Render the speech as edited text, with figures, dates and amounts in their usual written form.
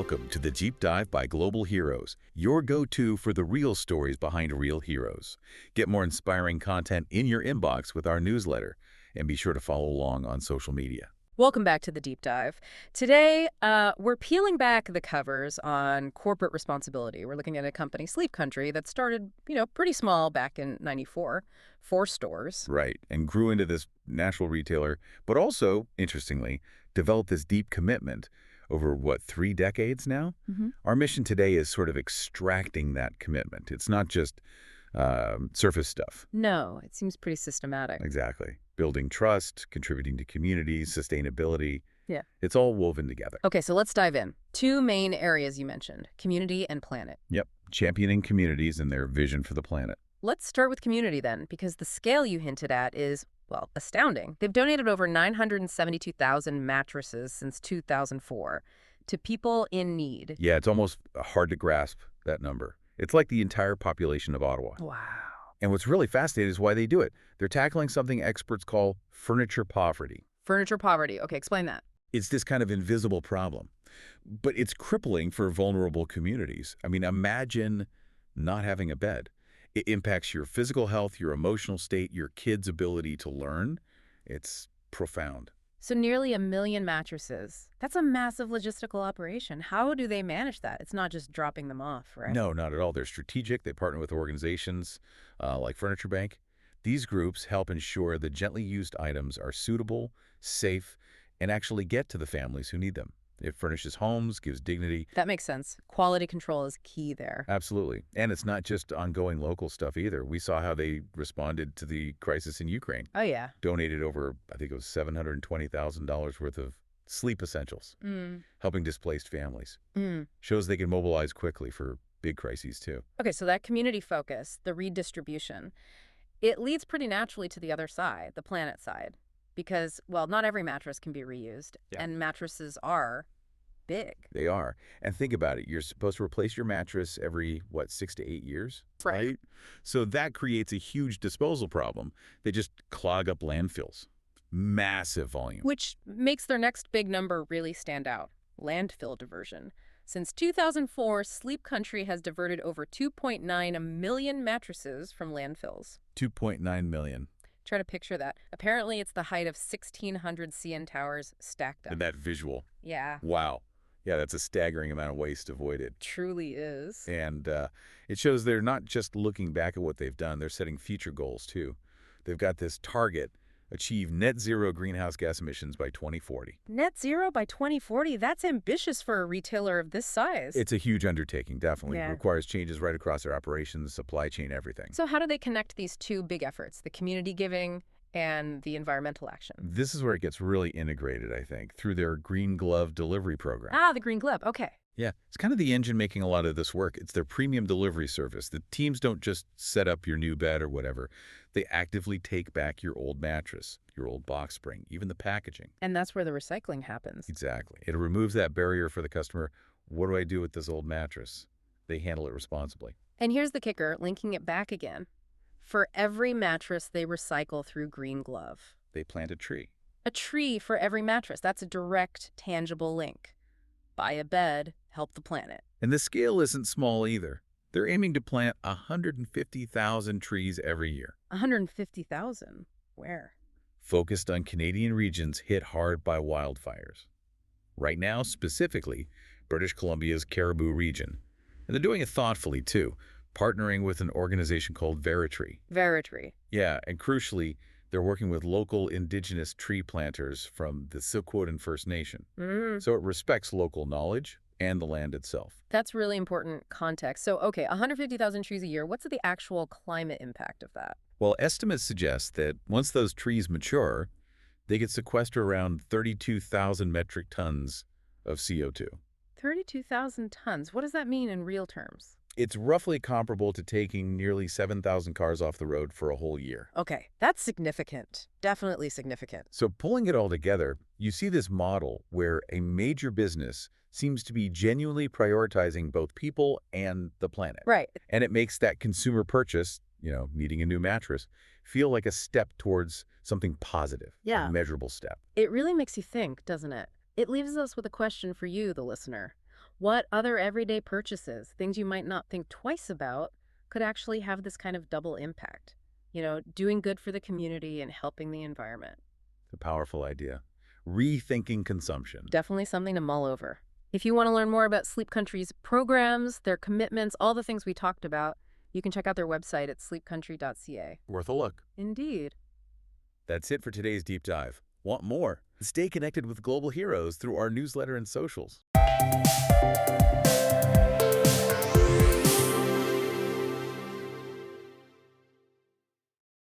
Welcome to the Deep Dive by Global Heroes, your go-to for the real stories behind real heroes. Get more inspiring content in your inbox with our newsletter, and be sure to follow along on social media. Welcome back to the Deep Dive. Today, we're peeling back the covers on corporate responsibility. We're looking at a company, Sleep Country, that started, pretty small back in '94, 4 stores. Right, and grew into this national retailer, but also, interestingly, developed this deep commitment over, 3 decades now? Our mission today is sort of extracting that commitment. It's not just surface stuff. No, it seems pretty systematic. Exactly. Building trust, contributing to communities, sustainability. Yeah. It's all woven together. Okay, so let's dive in. 2 main areas you mentioned, community and planet. Yep. Championing communities and their vision for the planet. Let's start with community then, because the scale you hinted at is, well, astounding. They've donated over 972,000 mattresses since 2004 to people in need. Yeah, it's almost hard to grasp, that number. It's like the entire population of Ottawa. Wow. And what's really fascinating is why they do it. They're tackling something experts call furniture poverty. Furniture poverty. Okay, explain that. It's this kind of invisible problem, but it's crippling for vulnerable communities. I mean, imagine not having a bed. It impacts your physical health, your emotional state, your kids' ability to learn. It's profound. So nearly 1 million mattresses. That's a massive logistical operation. How do they manage that? It's not just dropping them off, right? No, not at all. They're strategic. They partner with organizations like Furniture Bank. These groups help ensure the gently used items are suitable, safe, and actually get to the families who need them. It furnishes homes, gives dignity. That makes sense. Quality control is key there. Absolutely. And it's not just ongoing local stuff either. We saw how they responded to the crisis in Ukraine. Oh, yeah. Donated over, I think it was $720,000 worth of sleep essentials, helping displaced families. Shows they can mobilize quickly for big crises, too. Okay, so that community focus, the redistribution, it leads pretty naturally to the other side, the planet side. Because, well, not every mattress can be reused, and mattresses are big. They are. And think about it. You're supposed to replace your mattress every, 6 to 8 years? Right. So that creates a huge disposal problem. They just clog up landfills. Massive volume. Which makes their next big number really stand out, landfill diversion. Since 2004, Sleep Country has diverted over 2.9 million mattresses from landfills. 2.9 million. Try to picture that. Apparently, it's the height of 1,600 CN towers stacked up. And that visual. Yeah. Wow. Yeah, that's a staggering amount of waste avoided. Truly is. And it shows they're not just looking back at what they've done, they're setting future goals, too. They've got this target, achieve net zero greenhouse gas emissions by 2040. Net zero by 2040? That's ambitious for a retailer of this size. It's a huge undertaking, definitely. Yeah. It requires changes right across their operations, supply chain, everything. So how do they connect these 2 big efforts, the community giving and the environmental action? This is where it gets really integrated, I think, through their Green Glove delivery program. Ah, the Green Glove. Okay. Yeah, it's kind of the engine making a lot of this work. It's their premium delivery service. The teams don't just set up your new bed or whatever. They actively take back your old mattress, your old box spring, even the packaging. And that's where the recycling happens. Exactly. It removes that barrier for the customer. What do I do with this old mattress? They handle it responsibly. And here's the kicker, linking it back again. For every mattress they recycle through Green Glove. They plant a tree. A tree for every mattress. That's a direct, tangible link. Buy a bed, help the planet. And the scale isn't small either. They're aiming to plant 150,000 trees every year. 150,000? Where? Focused on Canadian regions hit hard by wildfires. Right now, specifically, British Columbia's Cariboo region. And they're doing it thoughtfully, too, partnering with an organization called Veritree. Veritree. Yeah, and crucially, they're working with local indigenous tree planters from the Silkwood First Nation. So it respects local knowledge and the land itself. That's really important context. So, okay, 150,000 trees a year. What's the actual climate impact of that? Well, estimates suggest that once those trees mature, they could sequester around 32,000 metric tons of CO2. 32,000 tons. What does that mean in real terms? It's roughly comparable to taking nearly 7,000 cars off the road for a whole year. Okay, that's significant. Definitely significant. So pulling it all together, you see this model where a major business seems to be genuinely prioritizing both people and the planet. Right. And it makes that consumer purchase, needing a new mattress, feel like a step towards something positive, Yeah. a measurable step. It really makes you think, doesn't it? It leaves us with a question for you, the listener. What other everyday purchases, things you might not think twice about, could actually have this kind of double impact? Doing good for the community and helping the environment. It's a powerful idea. Rethinking consumption. Definitely something to mull over. If you want to learn more about Sleep Country's programs, their commitments, all the things we talked about, you can check out their website at sleepcountry.ca. Worth a look. Indeed. That's it for today's deep dive. Want more? Stay connected with global heroes through our newsletter and socials.